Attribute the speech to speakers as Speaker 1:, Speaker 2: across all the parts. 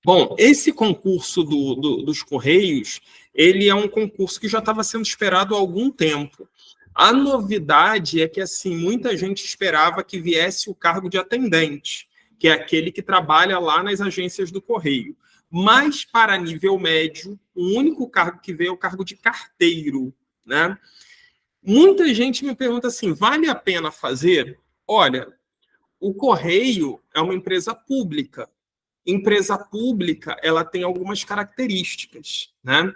Speaker 1: Bom, esse concurso dos Correios, ele é um concurso que já estava sendo esperado há algum tempo. A novidade é que, assim, muita gente esperava que viesse o cargo de atendente, que é aquele que trabalha lá nas agências do Correio. Mas, para nível médio, o único cargo que veio é o cargo de carteiro, né? Muita gente me pergunta assim, vale a pena fazer? Olha, o Correio é uma empresa pública. Empresa pública, ela tem algumas características, né?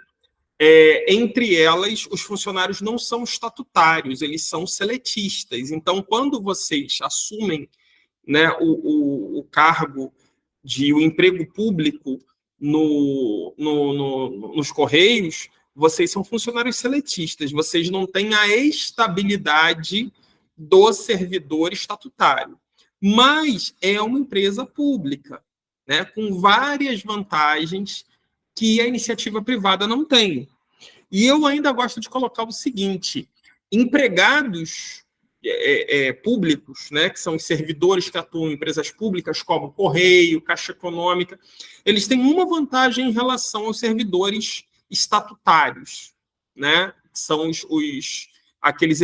Speaker 1: Entre elas, os funcionários não são estatutários, eles são seletistas. Então, quando vocês assumem, né, o cargo de o emprego público nos Correios, vocês são funcionários seletistas, vocês não têm a estabilidade do servidor estatutário. Mas é uma empresa pública, né, com várias vantagens que a iniciativa privada não tem. E eu ainda gosto de colocar o seguinte: empregados públicos, né, que são os servidores que atuam em empresas públicas, como Correio, Caixa Econômica, eles têm uma vantagem em relação aos servidores estatutários, né, que são aqueles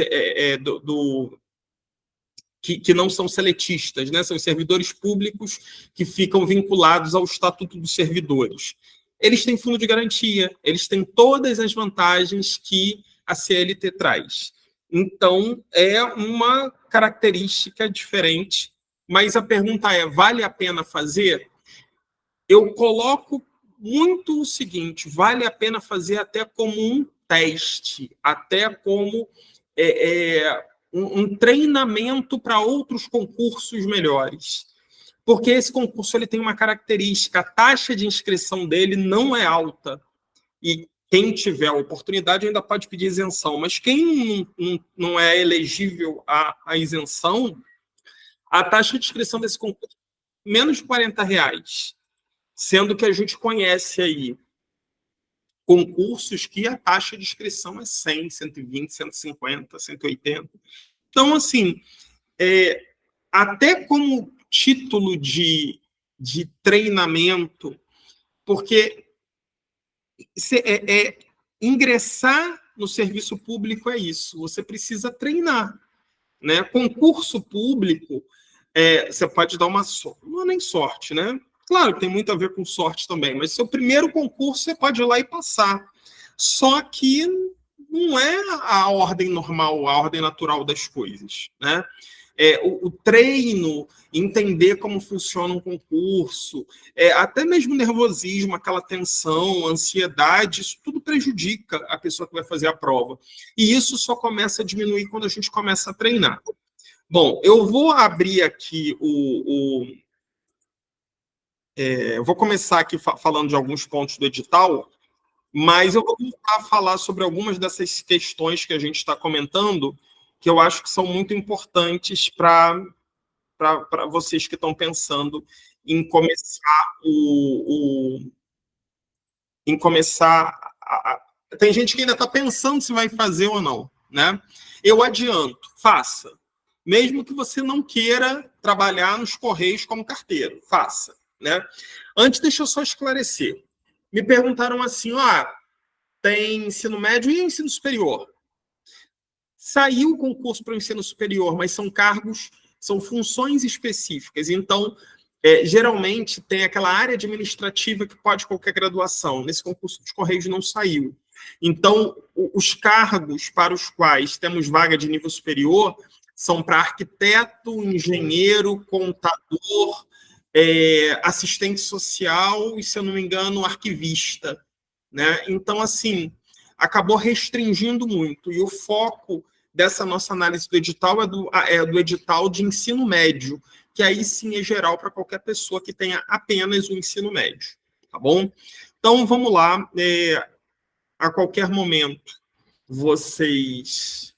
Speaker 1: que não são seletistas, né, são os servidores públicos que ficam vinculados ao Estatuto dos Servidores. Eles têm fundo de garantia, eles têm todas as vantagens que a CLT traz. Então, é uma característica diferente, mas a pergunta é, vale a pena fazer? Eu coloco muito o seguinte, vale a pena fazer até como um teste, até como um treinamento para outros concursos melhores. Porque esse concurso ele tem uma característica, a taxa de inscrição dele não é alta. E quem tiver a oportunidade ainda pode pedir isenção, mas quem não é elegível à isenção, a taxa de inscrição desse concurso é menos de R$40, sendo que a gente conhece aí concursos que a taxa de inscrição é 100, 120, 150, 180. Então, assim, até como título de treinamento, porque ingressar no serviço público é isso, você precisa treinar, né? Concurso público, você pode dar uma sorte, não é nem sorte, né? Claro, tem muito a ver com sorte também, mas seu primeiro concurso você pode ir lá e passar. Só que não é a ordem normal, a ordem natural das coisas, né? O treino, entender como funciona um concurso, até mesmo nervosismo, aquela tensão, ansiedade, isso tudo prejudica a pessoa que vai fazer a prova. E isso só começa a diminuir quando a gente começa a treinar. Bom, eu vou abrir aqui eu vou começar aqui falando de alguns pontos do edital, mas eu vou voltar a falar sobre algumas dessas questões que a gente está comentando, que eu acho que são muito importantes para vocês que estão pensando em começar em começar tem gente que ainda está pensando se vai fazer ou não, né? Eu adianto, faça. Mesmo que você não queira trabalhar nos Correios como carteiro, faça, né? Antes, deixa eu só esclarecer. Me perguntaram assim, tem ensino médio e ensino superior. Saiu o concurso para o ensino superior, mas são cargos, são funções específicas. Então, geralmente, tem aquela área administrativa que pode qualquer graduação. Nesse concurso dos Correios não saiu. Então, os cargos para os quais temos vaga de nível superior são para arquiteto, engenheiro, contador, assistente social e, se eu não me engano, arquivista, né? Então, assim, acabou restringindo muito. E o foco dessa nossa análise do edital é do edital de ensino médio, que aí sim é geral para qualquer pessoa que tenha apenas o ensino médio, tá bom? Então, vamos lá. A qualquer momento, vocês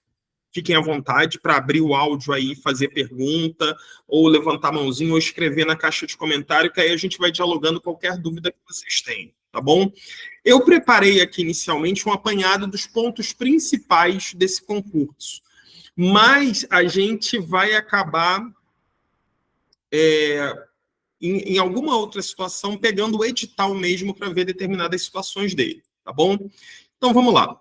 Speaker 1: fiquem à vontade para abrir o áudio aí, fazer pergunta, ou levantar a mãozinha, ou escrever na caixa de comentário, que aí a gente vai dialogando qualquer dúvida que vocês tenham, tá bom? Eu preparei aqui inicialmente um apanhado dos pontos principais desse concurso, mas a gente vai acabar em alguma outra situação, pegando o edital mesmo para ver determinadas situações dele, tá bom? Então, vamos lá.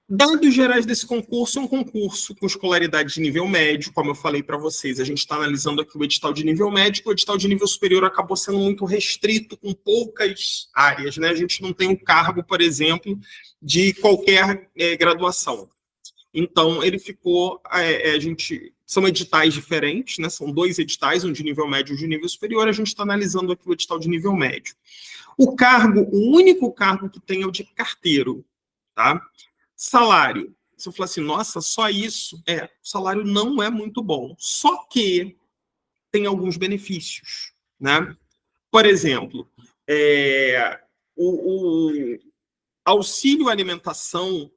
Speaker 1: Dados gerais desse concurso é um concurso com escolaridade de nível médio, como eu falei para vocês, a gente está analisando aqui o edital de nível médio, o edital de nível superior acabou sendo muito restrito, com poucas áreas, né? A gente não tem um cargo, por exemplo, de qualquer graduação. Então, ele ficou, são editais diferentes, né? São 2 editais, um de nível médio e um de nível superior, a gente está analisando aqui o edital de nível médio. O único cargo que tem é o de carteiro, tá? Salário. Se eu falar assim, nossa, só isso? O salário não é muito bom. Só que tem alguns benefícios, né? Por exemplo, o auxílio alimentação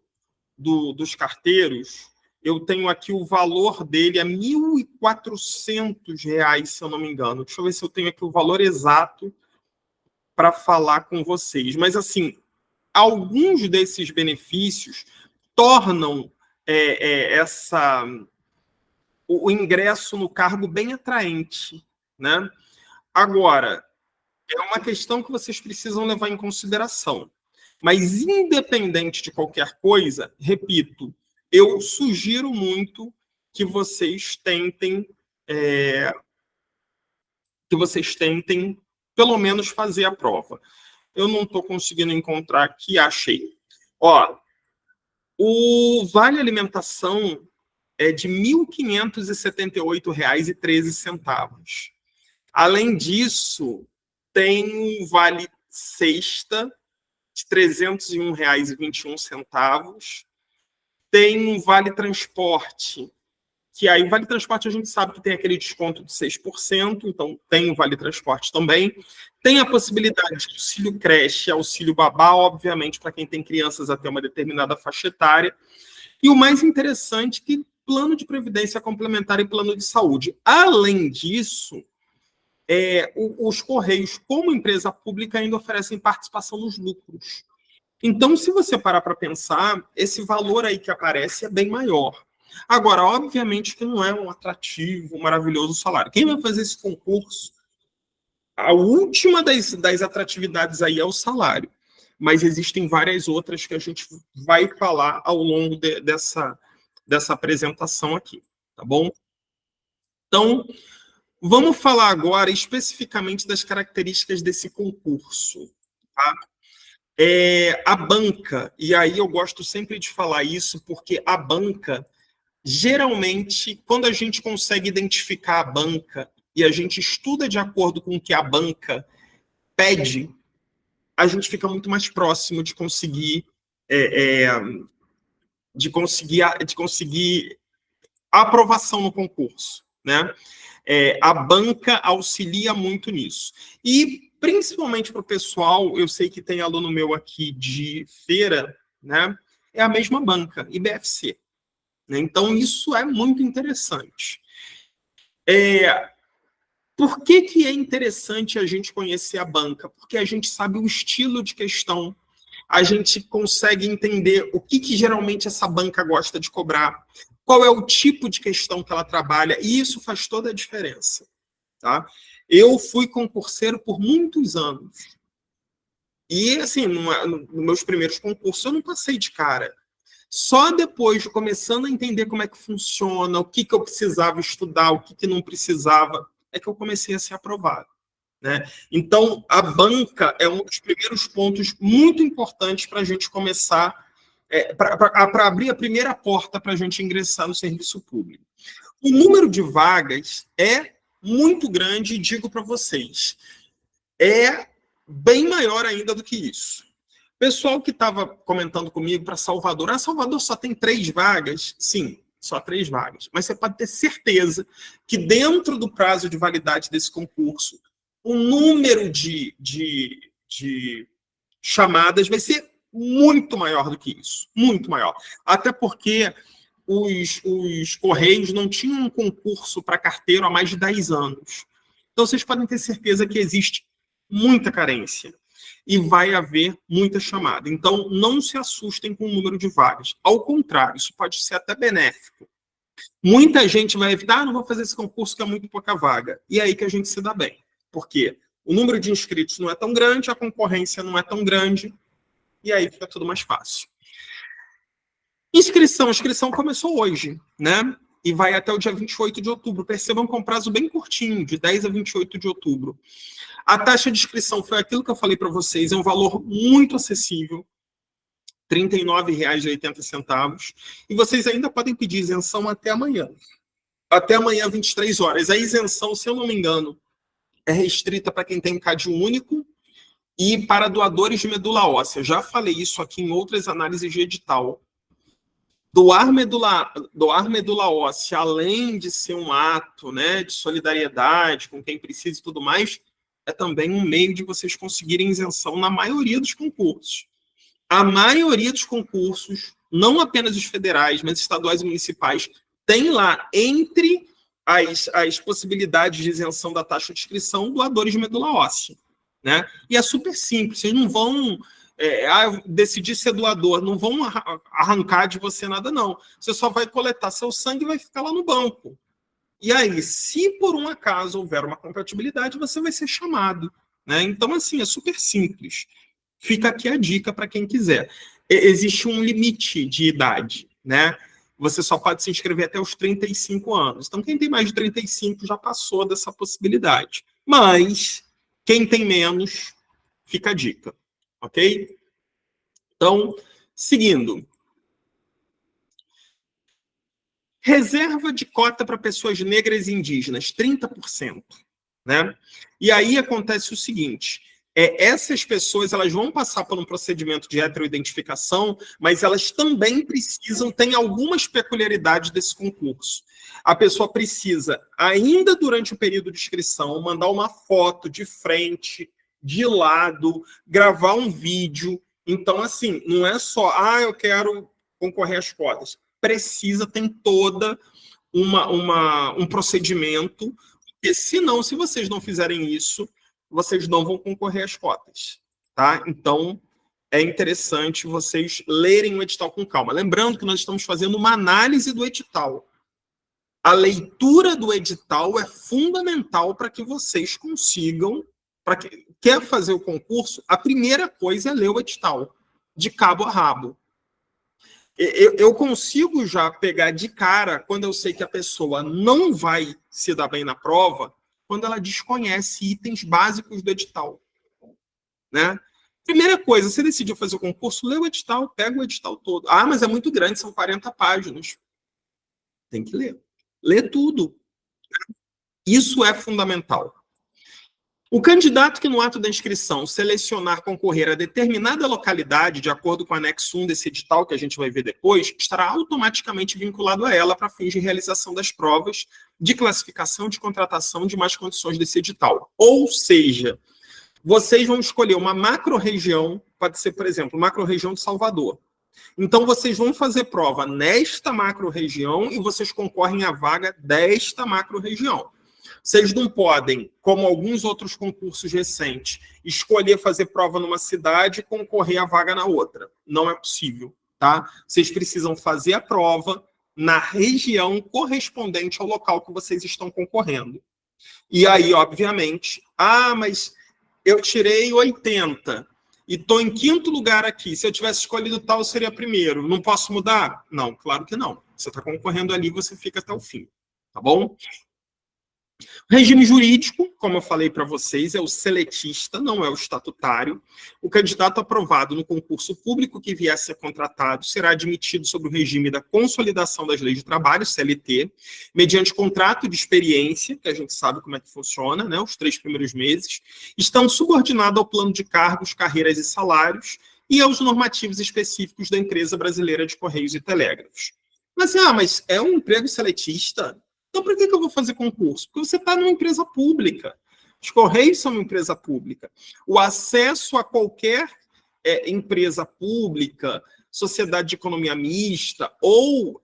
Speaker 1: dos carteiros, eu tenho aqui o valor dele, é R$ 1.400, se eu não me engano. Deixa eu ver se eu tenho aqui o valor exato para falar com vocês. Mas, assim, alguns desses benefícios tornam o ingresso no cargo bem atraente, né? Agora, é uma questão que vocês precisam levar em consideração. Mas, independente de qualquer coisa, repito, eu sugiro muito que vocês tentem, pelo menos, fazer a prova. Eu não estou conseguindo encontrar aqui, achei. Ó, o Vale Alimentação é de R$ 1.578,13. Além disso, tem um Vale Sexta de R$ 301,21. Tem um Vale Transporte, que aí o Vale Transporte a gente sabe que tem aquele desconto de 6%, então tem o Vale Transporte também. Tem a possibilidade de auxílio creche, auxílio babá, obviamente, para quem tem crianças até uma determinada faixa etária. E o mais interessante, que plano de previdência complementar e plano de saúde. Além disso, os Correios, como empresa pública, ainda oferecem participação nos lucros. Então, se você parar para pensar, esse valor aí que aparece é bem maior. Agora, obviamente que não é um atrativo, maravilhoso salário. Quem vai fazer esse concurso, a última das atratividades aí é o salário. Mas existem várias outras que a gente vai falar ao longo dessa apresentação aqui, tá bom? Então, vamos falar agora especificamente das características desse concurso, tá? A banca, e aí eu gosto sempre de falar isso, porque a banca, geralmente, quando a gente consegue identificar a banca e a gente estuda de acordo com o que a banca pede, a gente fica muito mais próximo de conseguir a aprovação no concurso, né? A banca auxilia muito nisso. E, principalmente para o pessoal, eu sei que tem aluno meu aqui de feira, né? É a mesma banca, IBFC. Né? Então, isso é muito interessante. Por que é interessante a gente conhecer a banca? Porque a gente sabe o estilo de questão, a gente consegue entender o que geralmente essa banca gosta de cobrar, qual é o tipo de questão que ela trabalha, e isso faz toda a diferença. Tá? Eu fui concurseiro por muitos anos. E, assim, nos meus primeiros concursos, eu não passei de cara. Só depois, começando a entender como é que funciona, o que eu precisava estudar, o que não precisava, é que eu comecei a ser aprovado. Né? Então, a banca é um dos primeiros pontos muito importantes para a gente começar, para abrir a primeira porta para a gente ingressar no serviço público. O número de vagas é muito grande, e digo para vocês, é bem maior ainda do que isso. Pessoal que estava comentando comigo para Salvador, Salvador só tem 3 vagas? Sim, só 3 vagas. Mas você pode ter certeza que dentro do prazo de validade desse concurso, o número de chamadas vai ser muito maior do que isso. Muito maior. Até porque os Correios não tinham um concurso para carteiro há mais de 10 anos. Então, vocês podem ter certeza que existe muita carência e vai haver muita chamada. Então, não se assustem com o número de vagas. Ao contrário, isso pode ser até benéfico. Muita gente vai evitar, não vou fazer esse concurso que é muito pouca vaga. E é aí que a gente se dá bem. Por quê? O número de inscritos não é tão grande, a concorrência não é tão grande, e aí fica tudo mais fácil. Inscrição. A inscrição começou hoje, né? E vai até o dia 28 de outubro. Percebam que é um prazo bem curtinho, de 10 a 28 de outubro. A taxa de inscrição foi aquilo que eu falei para vocês, é um valor muito acessível, R$ 39,80. E vocês ainda podem pedir isenção até amanhã. Até amanhã, 23 horas. A isenção, se eu não me engano, é restrita para quem tem CAD único e para doadores de medula óssea. Já falei isso aqui em outras análises de edital. Doar medula óssea, além de ser um ato, né, de solidariedade com quem precisa e tudo mais, é também um meio de vocês conseguirem isenção na maioria dos concursos. A maioria dos concursos, não apenas os federais, mas estaduais e municipais, tem lá, entre as possibilidades de isenção da taxa de inscrição, doadores de medula óssea. Né? E é super simples, vocês não vão decidir ser doador, não vão arrancar de você nada, não. Você só vai coletar seu sangue e vai ficar lá no banco. E aí, se por um acaso houver uma compatibilidade, você vai ser chamado. Né? Então, assim, é super simples. Fica aqui a dica para quem quiser. Existe um limite de idade, né? Você só pode se inscrever até os 35 anos. Então, quem tem mais de 35 já passou dessa possibilidade. Mas, quem tem menos, fica a dica. Ok? Então, seguindo. Reserva de cota para pessoas negras e indígenas, 30%. Né? E aí acontece o seguinte, essas pessoas elas vão passar por um procedimento de heteroidentificação, mas elas também precisam, tem algumas peculiaridades desse concurso. A pessoa precisa, ainda durante o período de inscrição, mandar uma foto de frente, de lado, gravar um vídeo. Então, assim, não é só, eu quero concorrer às cotas. Precisa, tem toda um procedimento, porque senão, se vocês não fizerem isso, vocês não vão concorrer às cotas, tá? Então, é interessante vocês lerem o edital com calma. Lembrando que nós estamos fazendo uma análise do edital. A leitura do edital é fundamental para que vocês consigam, para quem quer fazer o concurso, a primeira coisa é ler o edital, de cabo a rabo. Eu consigo já pegar de cara, quando eu sei que a pessoa não vai se dar bem na prova, quando ela desconhece itens básicos do edital. Né? Primeira coisa, você decidiu fazer o concurso, lê o edital, pega o edital todo. Mas é muito grande, são 40 páginas. Tem que ler. Lê tudo. Isso é fundamental. O candidato que no ato da inscrição selecionar concorrer a determinada localidade, de acordo com o anexo 1 desse edital, que a gente vai ver depois, estará automaticamente vinculado a ela para fins de realização das provas de classificação, de contratação, de mais condições desse edital. Ou seja, vocês vão escolher uma macro-região, pode ser, por exemplo, macro-região de Salvador. Então, vocês vão fazer prova nesta macro-região e vocês concorrem à vaga desta macro-região. Vocês não podem, como alguns outros concursos recentes, escolher fazer prova numa cidade e concorrer à vaga na outra. Não é possível, tá? Vocês precisam fazer a prova na região correspondente ao local que vocês estão concorrendo. E aí, obviamente, mas eu tirei 80 e estou em 5º lugar aqui. Se eu tivesse escolhido tal, seria primeiro. Não posso mudar? Não, claro que não. Você está concorrendo ali, você fica até o fim. Tá bom? O regime jurídico, como eu falei para vocês, é o seletista, não é o estatutário. O candidato aprovado no concurso público que vier a ser contratado será admitido sob o regime da consolidação das leis de trabalho, CLT, mediante contrato de experiência, que a gente sabe como é que funciona, né, os 3 primeiros meses, estando subordinado ao plano de cargos, carreiras e salários e aos normativos específicos da empresa brasileira de Correios e Telégrafos. Mas é um emprego seletista? Então, por que eu vou fazer concurso? Porque você está numa empresa pública. Os Correios são uma empresa pública. O acesso a qualquer empresa pública, sociedade de economia mista ou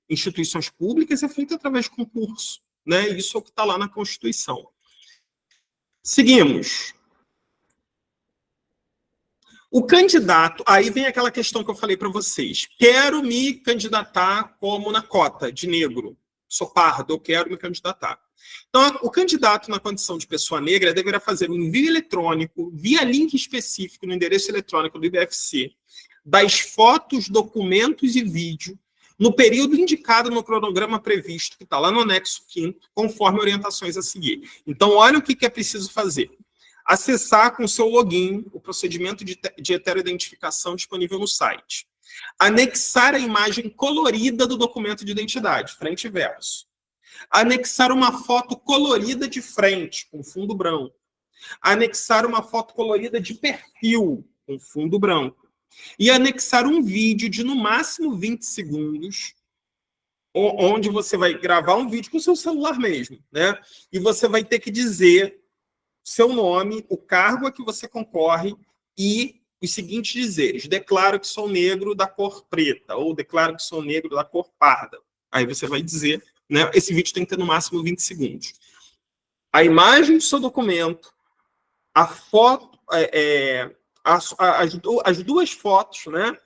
Speaker 1: instituições públicas é feito através de concurso. Né? Isso é o que está lá na Constituição. Seguimos. O candidato, aí vem aquela questão que eu falei para vocês. Quero me candidatar como na cota de negro. Sou pardo, eu quero me candidatar. Então, o candidato na condição de pessoa negra deverá fazer um envio eletrônico, via link específico no endereço eletrônico do IBFC, das fotos, documentos e vídeo, no período indicado no cronograma previsto, que está lá no anexo 5º, conforme orientações a seguir. Então, olha o que é preciso fazer. Acessar com seu login o procedimento de heteroidentificação disponível no site. Anexar a imagem colorida do documento de identidade, frente e verso. Anexar uma foto colorida de frente, com fundo branco. Anexar uma foto colorida de perfil, com fundo branco. E anexar um vídeo de, no máximo, 20 segundos, onde você vai gravar um vídeo com o seu celular mesmo, né? E você vai ter que dizer seu nome, o cargo a que você concorre e os seguintes dizeres: declaro que sou negro da cor preta, ou declaro que sou negro da cor parda. Aí você vai dizer, né? Esse vídeo tem que ter no máximo 20 segundos. A imagem do seu documento, a foto, as duas fotos, né?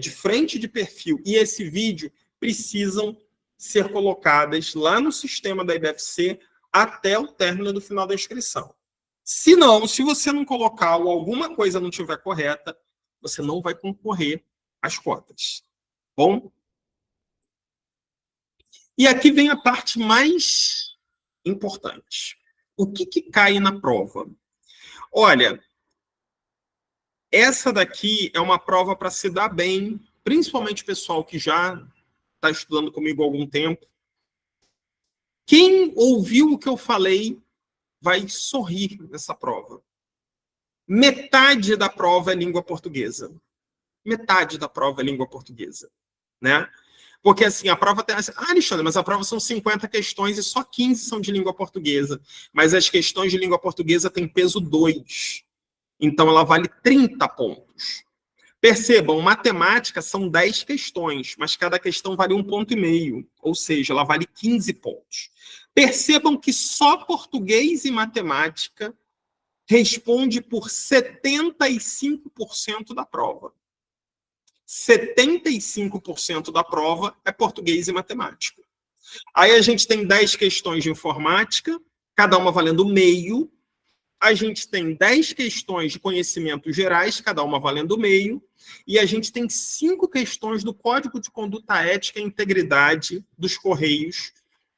Speaker 1: De frente e de perfil, e esse vídeo precisam ser colocadas lá no sistema da IBFC até o término do final da inscrição. Se não, se você não colocar ou alguma coisa não estiver correta, você não vai concorrer às cotas. Bom? E aqui vem a parte mais importante. O que cai na prova? Olha, essa daqui é uma prova para se dar bem, principalmente o pessoal que já está estudando comigo há algum tempo. Quem ouviu o que eu falei vai sorrir nessa prova. Metade da prova é língua portuguesa. Metade da prova é língua portuguesa, né? Porque, assim, a prova tem... Alexandre, mas a prova são 50 questões e só 15 são de língua portuguesa. Mas as questões de língua portuguesa têm peso 2. Então, ela vale 30 pontos. Percebam, matemática são 10 questões, mas cada questão vale 1,5 ponto. Ou seja, ela vale 15 pontos. Percebam que só português e matemática responde por 75% da prova. 75% da prova é português e matemática. Aí a gente tem 10 questões de informática, cada uma valendo meio. A gente tem 10 questões de conhecimentos gerais, cada uma valendo meio. E a gente tem 5 questões do Código de Conduta Ética e Integridade dos Correios,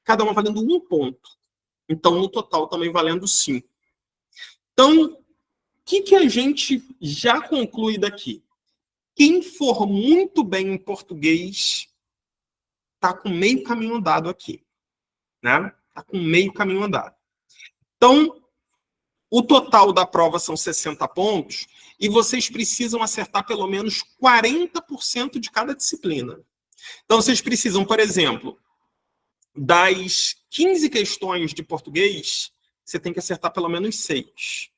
Speaker 1: cada uma valendo 1 ponto. Então, no total, também valendo 5. Então, o que a gente já conclui daqui? Quem for muito bem em português está com meio caminho andado aqui, né? Está com meio caminho andado. Então, o total da prova são 60 pontos e vocês precisam acertar pelo menos 40% de cada disciplina. Então, vocês precisam, por exemplo, das 15 questões de português, você tem que acertar pelo menos 6.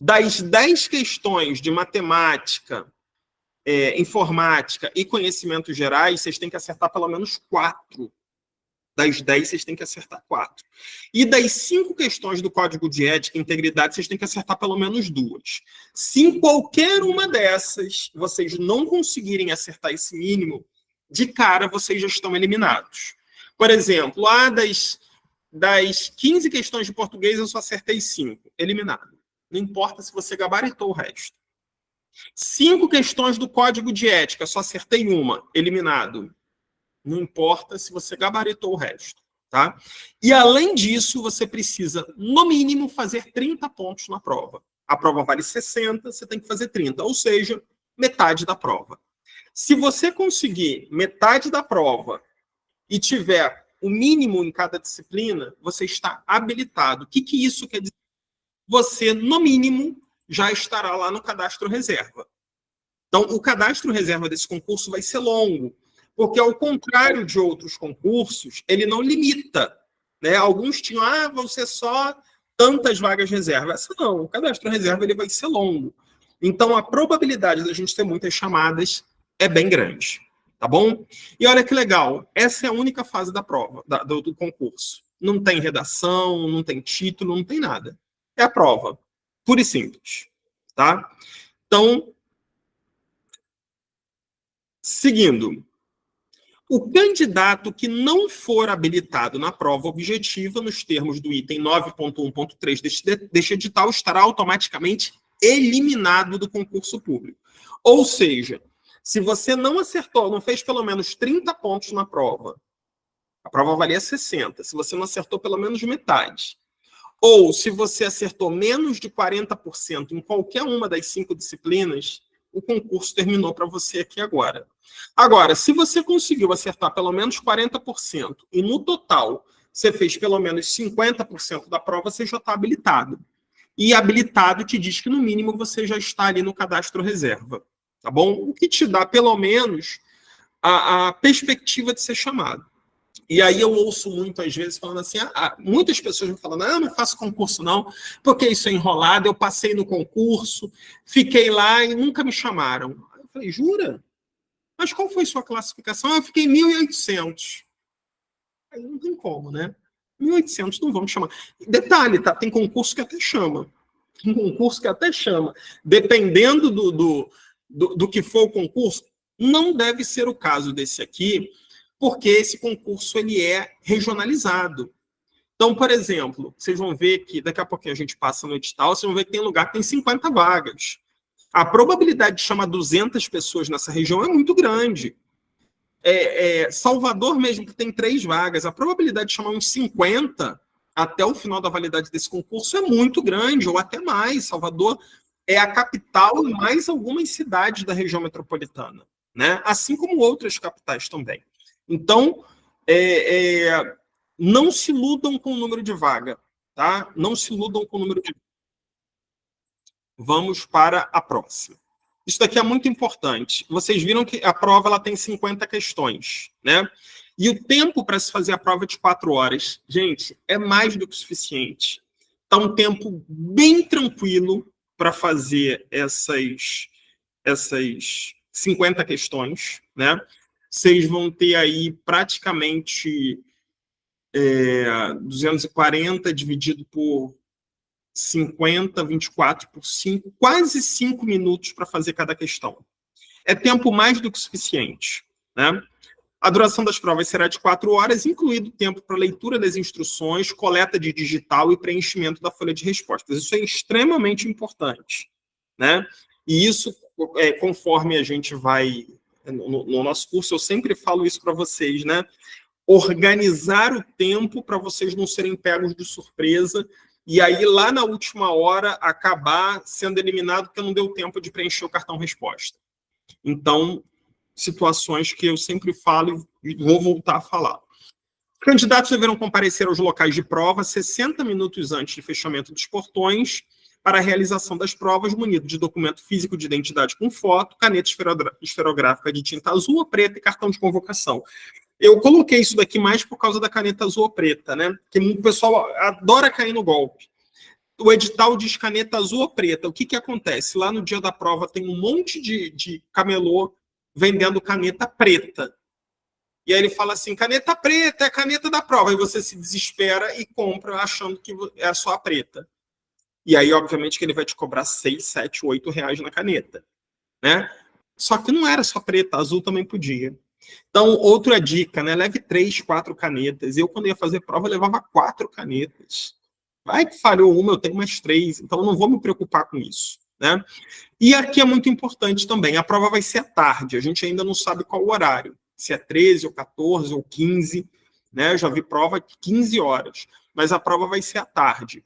Speaker 1: Das 10 questões de matemática, informática e conhecimentos gerais, vocês têm que acertar pelo menos 4. Das 10, vocês têm que acertar 4. E das 5 questões do Código de Ética e Integridade, vocês têm que acertar pelo menos 2. Se em qualquer uma dessas vocês não conseguirem acertar esse mínimo, de cara vocês já estão eliminados. Por exemplo, das 15 questões de português, eu só acertei 5. Eliminado. Não importa se você gabaritou o resto. 5 questões do Código de Ética, só acertei 1. Eliminado. Não importa se você gabaritou o resto. Tá? E, além disso, você precisa, no mínimo, fazer 30 pontos na prova. A prova vale 60, você tem que fazer 30. Ou seja, metade da prova. Se você conseguir metade da prova e tiver o mínimo em cada disciplina, você está habilitado. O que isso quer dizer? Você, no mínimo, já estará lá no cadastro reserva. Então, o cadastro reserva desse concurso vai ser longo, porque, ao contrário de outros concursos, ele não limita. Né? Alguns tinham, vão ser só tantas vagas reserva. Essa não, o cadastro reserva ele vai ser longo. Então, a probabilidade da gente ter muitas chamadas é bem grande. Tá bom? E olha que legal, essa é a única fase da prova, do concurso. Não tem redação, não tem título, não tem nada. É a prova, pura e simples. Tá? Então, seguindo, o candidato que não for habilitado na prova objetiva, nos termos do item 9.1.3 deste edital, estará automaticamente eliminado do concurso público. Ou seja, se você não acertou, não fez pelo menos 30 pontos na prova, a prova valia 60, se você não acertou pelo menos metade, ou se você acertou menos de 40% em qualquer uma das 5 disciplinas, o concurso terminou para você aqui agora. Agora, se você conseguiu acertar pelo menos 40% e no total você fez pelo menos 50% da prova, você já está habilitado. E habilitado te diz que no mínimo você já está ali no cadastro reserva, tá bom? O que te dá pelo menos a perspectiva de ser chamado. E aí eu ouço muito, às vezes, falando assim, muitas pessoas me falam, não faço concurso não, porque isso é enrolado, eu passei no concurso, fiquei lá e nunca me chamaram. Eu falei, jura? Mas qual foi sua classificação? Eu fiquei 1.800. Aí não tem como, né? 1.800 não vão me chamar. Detalhe, tá? Tem concurso que até chama. Tem concurso que até chama. Dependendo do que for o concurso, não deve ser o caso desse aqui, porque esse concurso ele é regionalizado. Então, por exemplo, vocês vão ver que daqui a pouquinho a gente passa no edital, vocês vão ver que tem lugar que tem 50 vagas. A probabilidade de chamar 200 pessoas nessa região é muito grande. Salvador mesmo, que tem 3 vagas, a probabilidade de chamar uns 50 até o final da validade desse concurso é muito grande, ou até mais. Salvador é a capital e mais algumas cidades da região metropolitana, né? Assim como outras capitais também. Então, não se iludam com o número de vaga, tá? Não se iludam com o número de... Vamos para a próxima. Isso daqui é muito importante. Vocês viram que a prova ela tem 50 questões, né? E o tempo para se fazer a prova é de 4 horas. Gente, é mais do que suficiente. Está um tempo bem tranquilo para fazer essas 50 questões, né? Vocês vão ter aí praticamente 240 dividido por 50, 24 por 5, quase 5 minutos para fazer cada questão. É tempo mais do que suficiente, né? A duração das provas será de 4 horas, incluído tempo para leitura das instruções, coleta de digital e preenchimento da folha de respostas. Isso é extremamente importante, né? E isso, conforme a gente vai... No nosso curso, eu sempre falo isso para vocês, né? Organizar o tempo para vocês não serem pegos de surpresa e aí, lá na última hora, acabar sendo eliminado porque não deu tempo de preencher o cartão resposta. Então, situações que eu sempre falo e vou voltar a falar. Candidatos deverão comparecer aos locais de prova 60 minutos antes do fechamento dos portões para a realização das provas, munido de documento físico de identidade com foto, caneta esferográfica de tinta azul ou preta e cartão de convocação. Eu coloquei isso daqui mais por causa da caneta azul ou preta, né? Que o pessoal adora cair no golpe. O edital diz caneta azul ou preta. O que acontece? Lá no dia da prova tem um monte de camelô vendendo caneta preta. E aí ele fala assim, caneta preta é a caneta da prova. Aí você se desespera e compra achando que é só a preta. E aí, obviamente, que ele vai te cobrar 6, 7, 8 reais na caneta, né? Só que não era só preta, azul também podia. Então, outra dica, né? Leve 3, 4 canetas. Eu, quando ia fazer prova, levava 4 canetas. Vai que falhou uma, eu tenho mais 3. Então, eu não vou me preocupar com isso, né? E aqui é muito importante também. A prova vai ser à tarde. A gente ainda não sabe qual o horário. Se é 13, ou 14, ou 15. Né? Eu já vi prova de 15 horas. Mas a prova vai ser à tarde.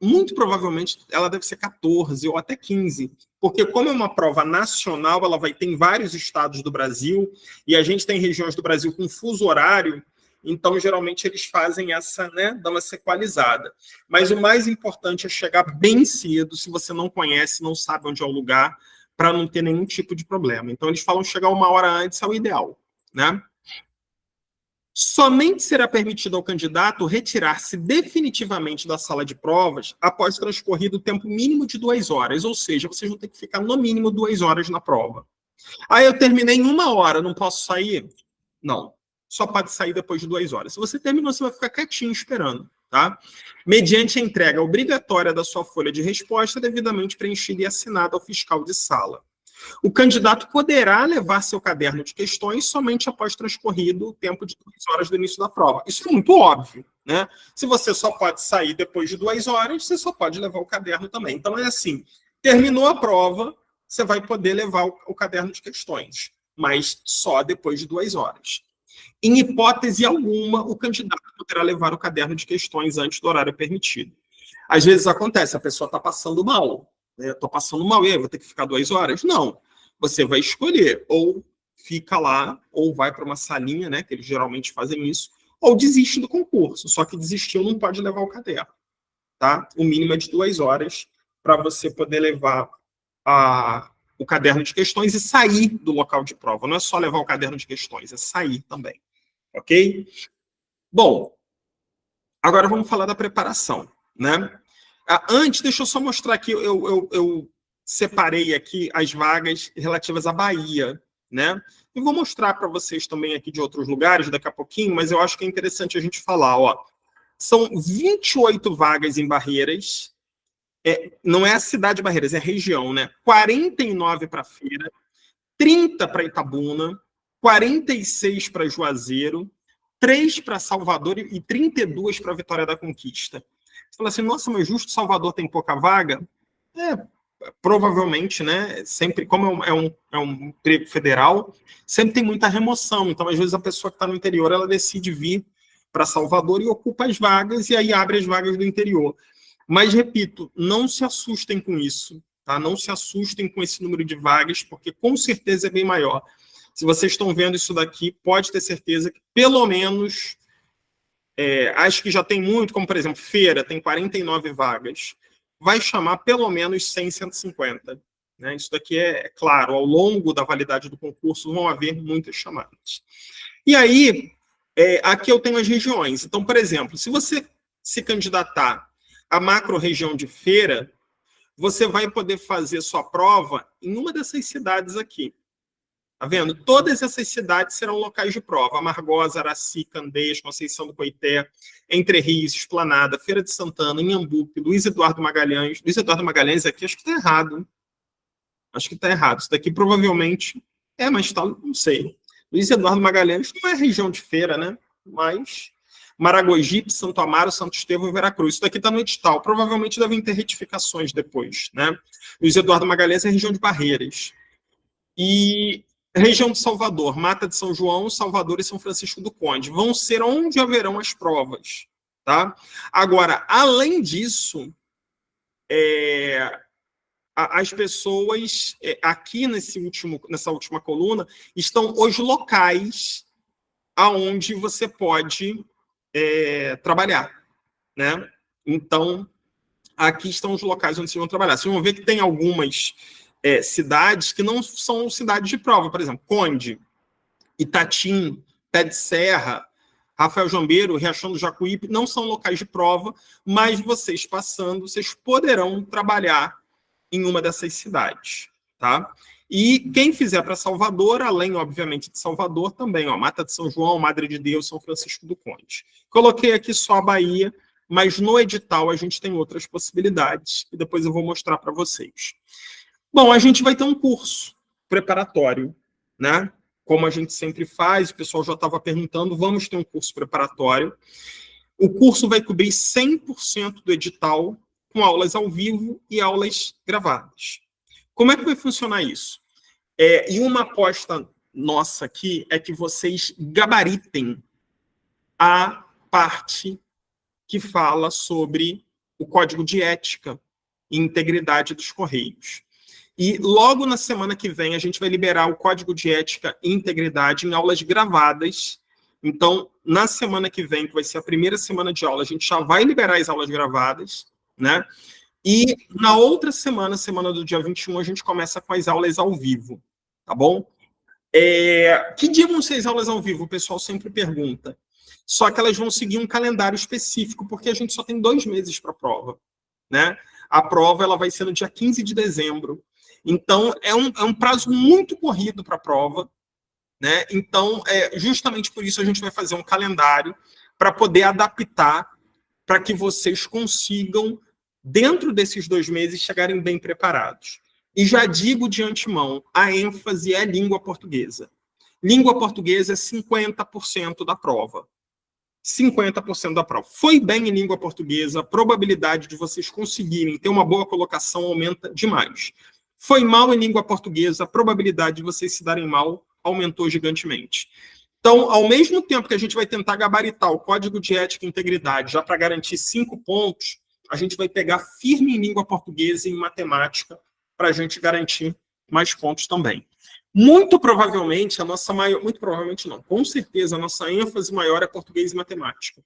Speaker 1: Muito provavelmente ela deve ser 14 ou até 15, porque como é uma prova nacional, ela vai ter em vários estados do Brasil, e a gente tem regiões do Brasil com fuso horário, então geralmente eles fazem essa, né, dá uma sequalizada. Mas o mais importante é chegar bem cedo, se você não conhece, não sabe onde é o lugar, para não ter nenhum tipo de problema. Então eles falam chegar 1 hora antes é o ideal, né? Somente será permitido ao candidato retirar-se definitivamente da sala de provas após transcorrido o tempo mínimo de 2 horas, ou seja, vocês vão ter que ficar no mínimo 2 horas na prova. Aí eu terminei em 1 hora, não posso sair? Não, só pode sair depois de 2 horas. Se você terminou, você vai ficar quietinho esperando, tá? Mediante a entrega obrigatória da sua folha de resposta devidamente preenchida e assinada ao fiscal de sala. O candidato poderá levar seu caderno de questões somente após transcorrido o tempo de 2 horas do início da prova. Isso é muito óbvio, né? Se você só pode sair depois de 2 horas, você só pode levar o caderno também. Então é assim, terminou a prova, você vai poder levar o caderno de questões, mas só depois de 2 horas. Em hipótese alguma, o candidato poderá levar o caderno de questões antes do horário permitido. Às vezes acontece, a pessoa está passando mal, né? Estou passando mal, e aí vou ter que ficar 2 horas? Não. Você vai escolher, ou fica lá, ou vai para uma salinha, né, que eles geralmente fazem isso, ou desiste do concurso. Só que desistiu não pode levar o caderno. Tá? O mínimo é de 2 horas para você poder levar o caderno de questões e sair do local de prova. Não é só levar o caderno de questões, é sair também. Ok? Bom, agora vamos falar da preparação, né? Antes, deixa eu só mostrar aqui, eu separei aqui as vagas relativas à Bahia, né? E vou mostrar para vocês também aqui de outros lugares daqui a pouquinho, mas eu acho que é interessante a gente falar, ó. São 28 vagas em Barreiras, não é a cidade de Barreiras, é a região, né? 49 para Feira, 30 para Itabuna, 46 para Juazeiro, 3 para Salvador e 32 para Vitória da Conquista. Você fala assim, nossa, mas justo Salvador tem pouca vaga? Provavelmente, né? Sempre, como é um emprego federal, sempre tem muita remoção. Então, às vezes, a pessoa que está no interior, ela decide vir para Salvador e ocupa as vagas, e aí abre as vagas do interior. Mas, repito, não se assustem com isso, tá? Não se assustem com esse número de vagas, porque com certeza é bem maior. Se vocês estão vendo isso daqui, pode ter certeza que pelo menos, acho que já tem muito, como por exemplo, Feira tem 49 vagas, vai chamar pelo menos 100, 150. Né? Isso daqui é claro, ao longo da validade do concurso vão haver muitas chamadas. E aí, aqui eu tenho as regiões. Então, por exemplo, se você se candidatar à macro-região de Feira, você vai poder fazer sua prova em uma dessas cidades aqui. Tá vendo? Todas essas cidades serão locais de prova. Amargosa, Araci, Candeias, Conceição do Coité, Entre Rios, Esplanada, Feira de Santana, Inhambupe, Luiz Eduardo Magalhães. Luiz Eduardo Magalhães aqui, acho que está errado. Acho que está errado. Isso daqui provavelmente mas tá, não sei. Luiz Eduardo Magalhães não é região de Feira, né? Mas Maragogipe, Santo Amaro, Santo Estevão e Veracruz. Isso daqui está no edital. Provavelmente devem ter retificações depois, né? Luiz Eduardo Magalhães é região de Barreiras. E região de Salvador, Mata de São João, Salvador e São Francisco do Conde. Vão ser onde haverão as provas. Tá? Agora, além disso, as pessoas, aqui nessa última coluna, estão os locais aonde você pode trabalhar. Né? Então, aqui estão os locais onde vocês vão trabalhar. Vocês vão ver que tem algumas cidades que não são cidades de prova, por exemplo, Conde, Itatim, Pé de Serra, Rafael Jambeiro, Riachão do Jacuípe, não são locais de prova, mas vocês passando, vocês poderão trabalhar em uma dessas cidades, tá? E quem fizer para Salvador, além, obviamente, de Salvador, também, ó, Mata de São João, Madre de Deus, São Francisco do Conde. Coloquei aqui só a Bahia, mas no edital a gente tem outras possibilidades, e depois eu vou mostrar para vocês. Bom, a gente vai ter um curso preparatório, né? Como a gente sempre faz, o pessoal já estava perguntando, vamos ter um curso preparatório. O curso vai cobrir 100% do edital, com aulas ao vivo e aulas gravadas. Como é que vai funcionar isso? E uma aposta nossa aqui é que vocês gabaritem a parte que fala sobre o código de ética e integridade dos Correios. E logo na semana que vem a gente vai liberar o código de ética e integridade em aulas gravadas. Então, na semana que vem, que vai ser a primeira semana de aula, a gente já vai liberar as aulas gravadas, né? E na outra semana, semana do dia 21, a gente começa com as aulas ao vivo, tá bom? Que dia vão ser as aulas ao vivo? O pessoal sempre pergunta. Só que elas vão seguir um calendário específico, porque a gente só tem 2 meses para a prova, né? A prova ela vai ser no dia 15 de dezembro. Então, é um prazo muito corrido para a prova, né? Então, justamente por isso a gente vai fazer um calendário para poder adaptar para que vocês consigam, dentro desses 2 meses, chegarem bem preparados. E já digo de antemão, a ênfase é língua portuguesa. Língua portuguesa é 50% da prova. 50% da prova. Foi bem em língua portuguesa, a probabilidade de vocês conseguirem ter uma boa colocação aumenta demais. Foi mal em língua portuguesa, a probabilidade de vocês se darem mal aumentou gigantemente. Então, ao mesmo tempo que a gente vai tentar gabaritar o código de ética e integridade já para garantir 5 pontos, a gente vai pegar firme em língua portuguesa e em matemática para a gente garantir mais pontos também. Muito provavelmente, a nossa maior... Muito provavelmente não. Com certeza, a nossa ênfase maior é português e matemática.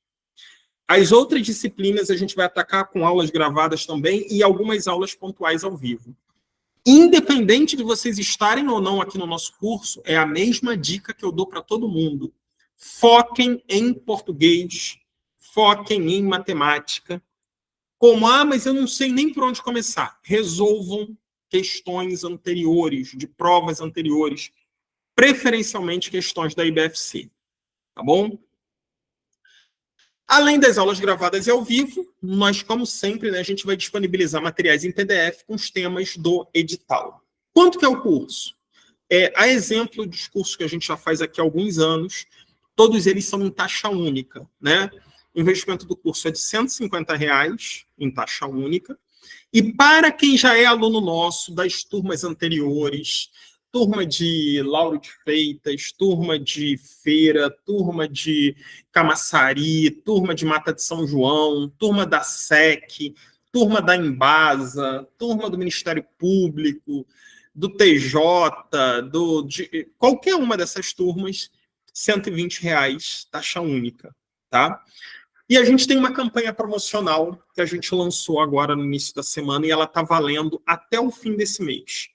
Speaker 1: As outras disciplinas a gente vai atacar com aulas gravadas também e algumas aulas pontuais ao vivo. Independente de vocês estarem ou não aqui no nosso curso, é a mesma dica que eu dou para todo mundo. Foquem em português, foquem em matemática. Como, mas eu não sei nem por onde começar. Resolvam questões anteriores, de provas anteriores, preferencialmente questões da IBFC, tá bom? Além das aulas gravadas e ao vivo, nós, como sempre, né, a gente vai disponibilizar materiais em PDF com os temas do edital. Quanto que é o curso? A exemplo dos cursos que a gente já faz aqui há alguns anos, todos eles são em taxa única, né? O investimento do curso é de R$150 em taxa única. E para quem já é aluno nosso das turmas anteriores, turma de Lauro de Freitas, turma de Feira, turma de Camaçari, turma de Mata de São João, turma da SEC, turma da Embasa, turma do Ministério Público, do TJ, de qualquer uma dessas turmas, R$120, taxa única, tá? E a gente tem uma campanha promocional que a gente lançou agora no início da semana e ela está valendo até o fim desse mês.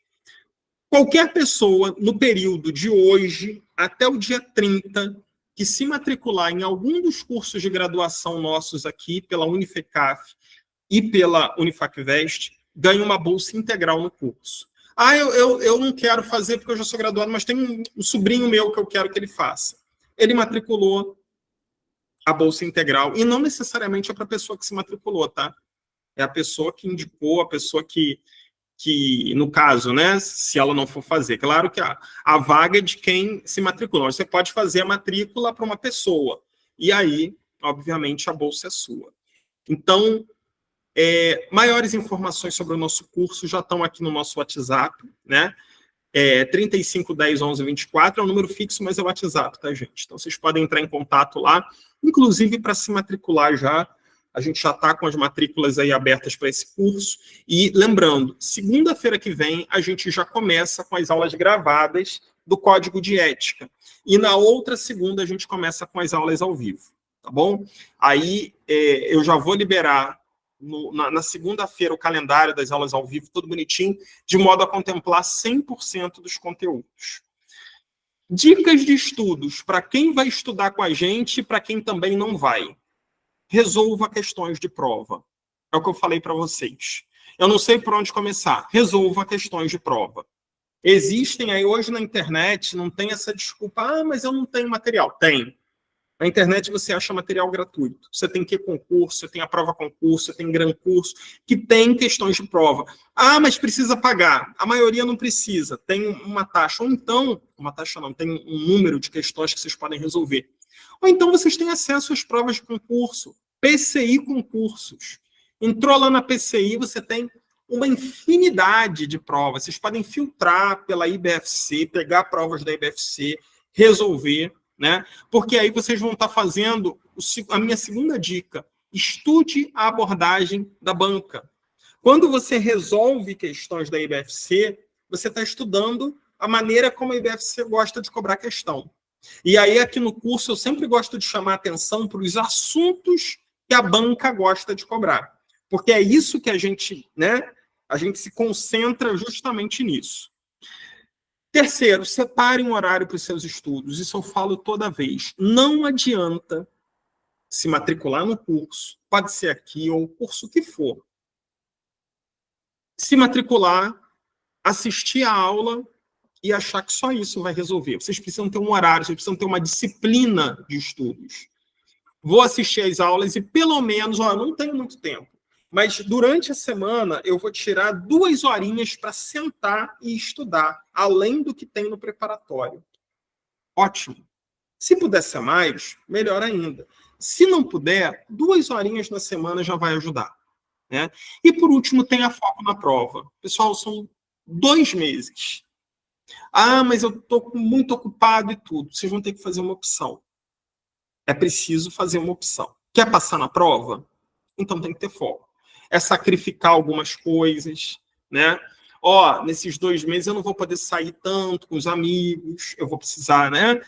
Speaker 1: Qualquer pessoa, no período de hoje até o dia 30, que se matricular em algum dos cursos de graduação nossos aqui, pela Unifecaf e pela Unifacvest, ganha uma bolsa integral no curso. Eu não quero fazer porque eu já sou graduado, mas tem um sobrinho meu que eu quero que ele faça. Ele matriculou a bolsa integral, e não necessariamente é para a pessoa que se matriculou, tá? É a pessoa que indicou, a pessoa que no caso, né, se ela não for fazer. Claro que a vaga é de quem se matriculou. Você pode fazer a matrícula para uma pessoa, e aí, obviamente, a bolsa é sua. Então, maiores informações sobre o nosso curso já estão aqui no nosso WhatsApp, né? 3510 11 24 é um número fixo, mas é o WhatsApp, tá, gente? Então, vocês podem entrar em contato lá, inclusive para se matricular já. A gente já está com as matrículas aí abertas para esse curso. E lembrando, segunda-feira que vem, a gente já começa com as aulas gravadas do Código de Ética. E na outra segunda, a gente começa com as aulas ao vivo, tá bom? Aí, eu já vou liberar na segunda-feira o calendário das aulas ao vivo, tudo bonitinho, de modo a contemplar 100% dos conteúdos. Dicas de estudos para quem vai estudar com a gente e para quem também não vai. Resolva questões de prova. É o que eu falei para vocês. Eu não sei por onde começar. Resolva questões de prova. Existem aí hoje na internet, não tem essa desculpa, mas eu não tenho material. Tem. Na internet você acha material gratuito. Você tem concurso, você tem a prova concurso, você tem gran curso, que tem questões de prova. Mas precisa pagar. A maioria não precisa. Tem uma taxa. Ou então, uma taxa não, tem um número de questões que vocês podem resolver. Ou então vocês têm acesso às provas de concurso. PCI concursos. Entrou lá na PCI, você tem uma infinidade de provas. Vocês podem filtrar pela IBFC, pegar provas da IBFC, resolver, né? Porque aí vocês vão estar fazendo a minha segunda dica. Estude a abordagem da banca. Quando você resolve questões da IBFC, você está estudando a maneira como a IBFC gosta de cobrar questão. E aí, aqui no curso, eu sempre gosto de chamar a atenção para os assuntos que a banca gosta de cobrar. Porque é isso que a gente se concentra justamente nisso. Terceiro, separe um horário para os seus estudos. Isso eu falo toda vez. Não adianta se matricular no curso, pode ser aqui ou o curso que for. Se matricular, assistir a aula e achar que só isso vai resolver. Vocês precisam ter um horário, vocês precisam ter uma disciplina de estudos. vou assistir às aulas e pelo menos, eu não tenho muito tempo, mas durante a semana eu vou tirar 2 horinhas para sentar e estudar, além do que tem no preparatório. Ótimo. Se puder ser mais, melhor ainda. Se não puder, 2 horinhas na semana já vai ajudar. Né? E por último, tenha foco na prova. Pessoal, são 2 meses. Mas eu estou muito ocupado e tudo. Vocês vão ter que fazer uma opção. É preciso fazer uma opção. Quer passar na prova? Então tem que ter foco. É sacrificar algumas coisas, né? Nesses 2 meses eu não vou poder sair tanto com os amigos, eu vou precisar, né?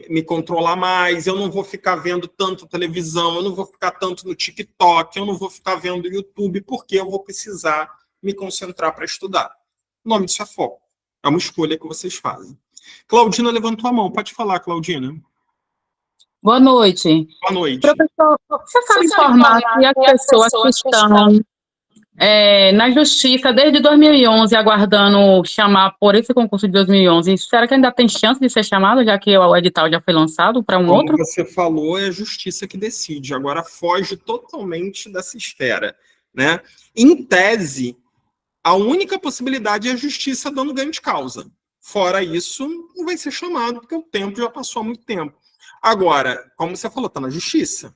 Speaker 1: Me controlar mais, eu não vou ficar vendo tanto televisão, eu não vou ficar tanto no TikTok, eu não vou ficar vendo YouTube, porque eu vou precisar me concentrar para estudar. O nome disso é foco. É uma escolha que vocês fazem. Claudina levantou a mão. Pode falar, Claudina.
Speaker 2: Boa noite.
Speaker 1: Boa noite.
Speaker 2: Professor, você sabe informar que as pessoas que estão na Justiça desde 2011, aguardando chamar por esse concurso de 2011, será que ainda tem chance de ser chamado, já que o edital já foi lançado para um outro?
Speaker 1: Como você falou, é a Justiça que decide. Agora foge totalmente dessa esfera, né? Em tese, a única possibilidade é a Justiça dando ganho de causa. Fora isso, não vai ser chamado, porque o tempo já passou há muito tempo. Agora, como você falou, está na Justiça.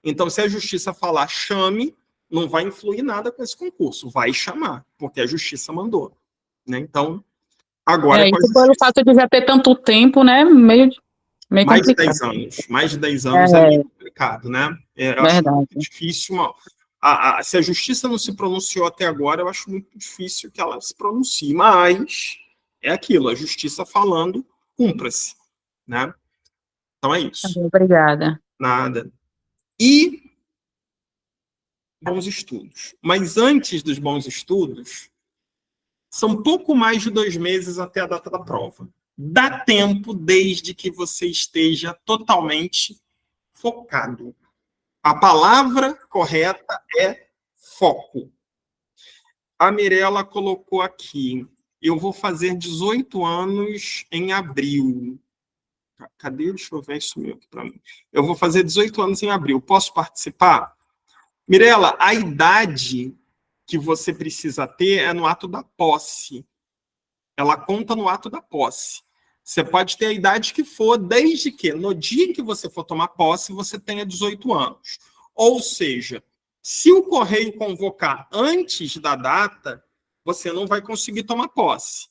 Speaker 1: Então, se a Justiça falar chame, não vai influir nada com esse concurso. Vai chamar, porque a Justiça mandou. Né? Então, agora...
Speaker 2: isso pelo fato de já ter tanto tempo, né? Meio
Speaker 1: mais de
Speaker 2: complicado.
Speaker 1: 10 anos. Mais de 10 anos é meio complicado, né? Eu acho muito difícil. Se a Justiça não se pronunciou até agora, eu acho muito difícil que ela se pronuncie. Mas é aquilo, a Justiça falando, cumpra-se. Né? Então é isso.
Speaker 2: Obrigada.
Speaker 1: Nada. E bons estudos. Mas antes dos bons estudos, são pouco mais de 2 meses até a data da prova. Dá tempo desde que você esteja totalmente focado. A palavra correta é foco. A Mirella colocou aqui, eu vou fazer 18 anos em abril. Cadê? Deixa eu ver, isso sumiu aqui para mim. Eu vou fazer 18 anos em abril. Posso participar? Mirella, a idade que você precisa ter é no ato da posse. Ela conta no ato da posse. Você pode ter a idade que for, desde que no dia que você for tomar posse, você tenha 18 anos. Ou seja, se o correio convocar antes da data, você não vai conseguir tomar posse.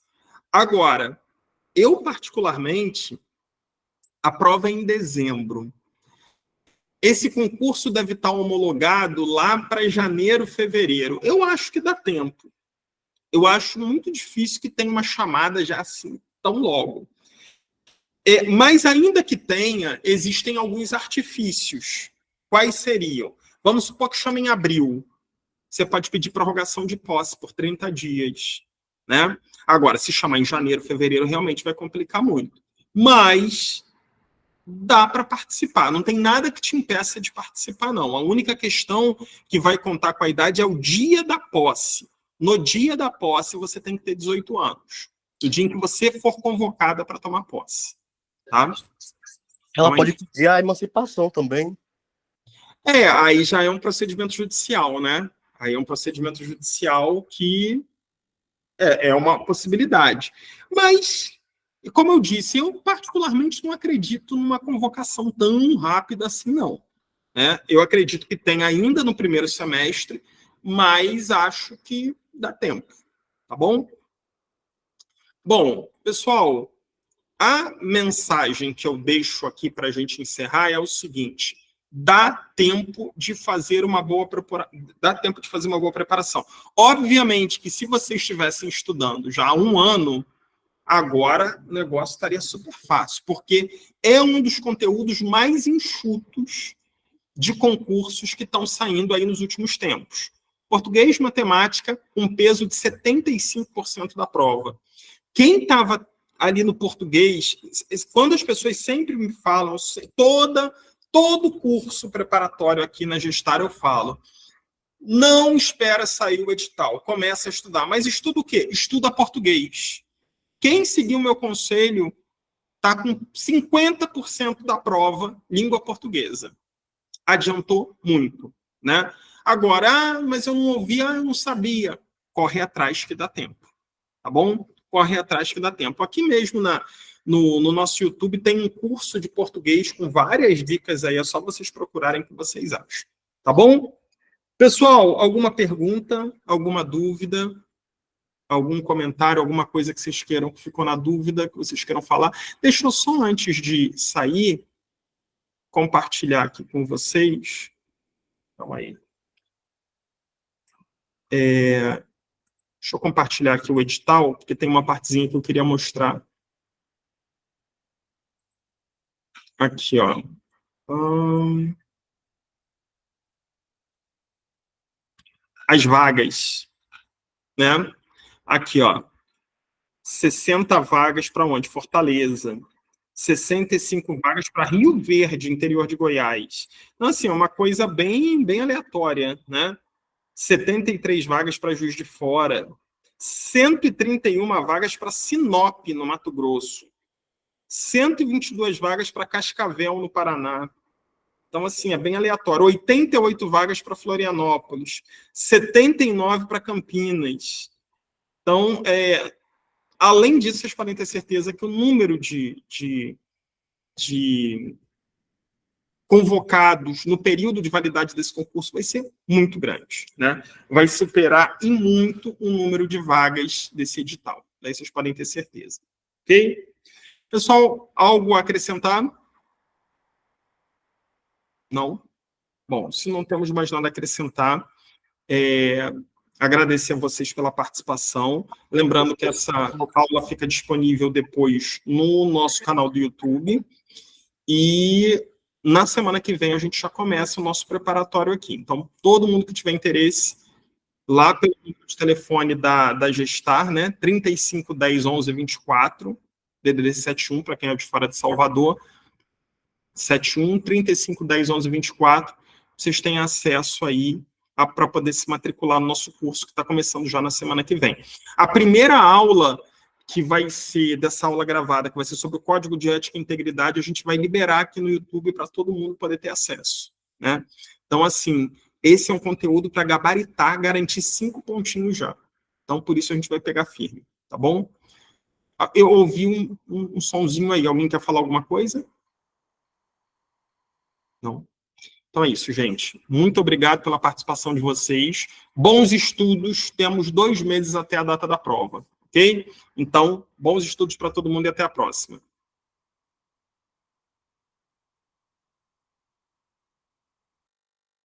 Speaker 1: Agora, eu particularmente, a prova é em dezembro. Esse concurso deve estar homologado lá para janeiro, fevereiro. Eu acho que dá tempo. Eu acho muito difícil que tenha uma chamada já assim, tão logo. Mas ainda que tenha, existem alguns artifícios. Quais seriam? Vamos supor que chame em abril. Você pode pedir prorrogação de posse por 30 dias. Né? Agora, se chamar em janeiro, fevereiro, realmente vai complicar muito. Mas dá para participar. Não tem nada que te impeça de participar, não. A única questão que vai contar com a idade é o dia da posse. No dia da posse, você tem que ter 18 anos. No dia em que você for convocada para tomar posse. Tá?
Speaker 3: Ela pode pedir a emancipação também.
Speaker 1: Aí já é um procedimento judicial, né? Aí é um procedimento judicial que é uma possibilidade. Mas, como eu disse, eu particularmente não acredito numa convocação tão rápida assim, não. Né? Eu acredito que tem ainda no primeiro semestre, mas acho que dá tempo. Tá bom? Bom, pessoal, a mensagem que eu deixo aqui para a gente encerrar é o seguinte: dá tempo de fazer uma boa preparação. Obviamente que se vocês estivessem estudando já há 1 ano, agora o negócio estaria super fácil, porque é um dos conteúdos mais enxutos de concursos que estão saindo aí nos últimos tempos. Português, matemática, um peso de 75% da prova. Quem estava ali no português, quando as pessoas sempre me falam, todo curso preparatório aqui na Gestar eu falo, não espera sair o edital, começa a estudar. Mas estuda o quê? Estuda português. Quem seguiu o meu conselho está com 50% da prova língua portuguesa. adiantou muito, né? Agora, mas eu não ouvia, eu não sabia. Corre atrás que dá tempo, tá bom? Corre atrás que dá tempo. Aqui mesmo no nosso YouTube tem um curso de português com várias dicas aí, é só vocês procurarem o que vocês acham, tá bom? Pessoal, alguma pergunta, alguma dúvida, algum comentário, alguma coisa que vocês queiram, que ficou na dúvida, que vocês queiram falar? Deixa eu só, antes de sair, compartilhar aqui com vocês. Calma aí. Deixa eu compartilhar aqui o edital, porque tem uma partezinha que eu queria mostrar. Aqui, ó. As vagas, né? Aqui, ó. 60 vagas para onde? Fortaleza. 65 vagas para Rio Verde, interior de Goiás. Então, assim, é uma coisa bem, bem aleatória, né? 73 vagas para Juiz de Fora. 131 vagas para Sinop, no Mato Grosso. 122 vagas para Cascavel, no Paraná. Então, assim, é bem aleatório. 88 vagas para Florianópolis. 79 para Campinas. Então, além disso, vocês podem ter certeza que o número de convocados no período de validade desse concurso vai ser muito grande, né? Vai superar em muito o número de vagas desse edital. Daí vocês podem ter certeza. Ok? Pessoal, algo a acrescentar? Não? Bom, se não temos mais nada a acrescentar, agradecer a vocês pela participação. Lembrando que essa aula fica disponível depois no nosso canal do YouTube. E na semana que vem a gente já começa o nosso preparatório aqui. Então, todo mundo que tiver interesse, lá pelo número de telefone da Gestar, né? 35 10 11 24, DDD 71, para quem é de fora de Salvador, 71 35 10 11 24, vocês têm acesso aí para poder se matricular no nosso curso, que está começando já na semana que vem. A primeira aula que vai ser dessa aula gravada, que vai ser sobre o Código de Ética e Integridade, a gente vai liberar aqui no YouTube para todo mundo poder ter acesso, né? Então, assim, esse é um conteúdo para gabaritar, garantir 5 pontinhos já. Então, por isso a gente vai pegar firme, tá bom? Eu ouvi um sonzinho aí. Alguém quer falar alguma coisa? Não? Então é isso, gente. Muito obrigado pela participação de vocês. Bons estudos. Temos 2 meses até a data da prova, ok? Então, bons estudos para todo mundo e até a próxima.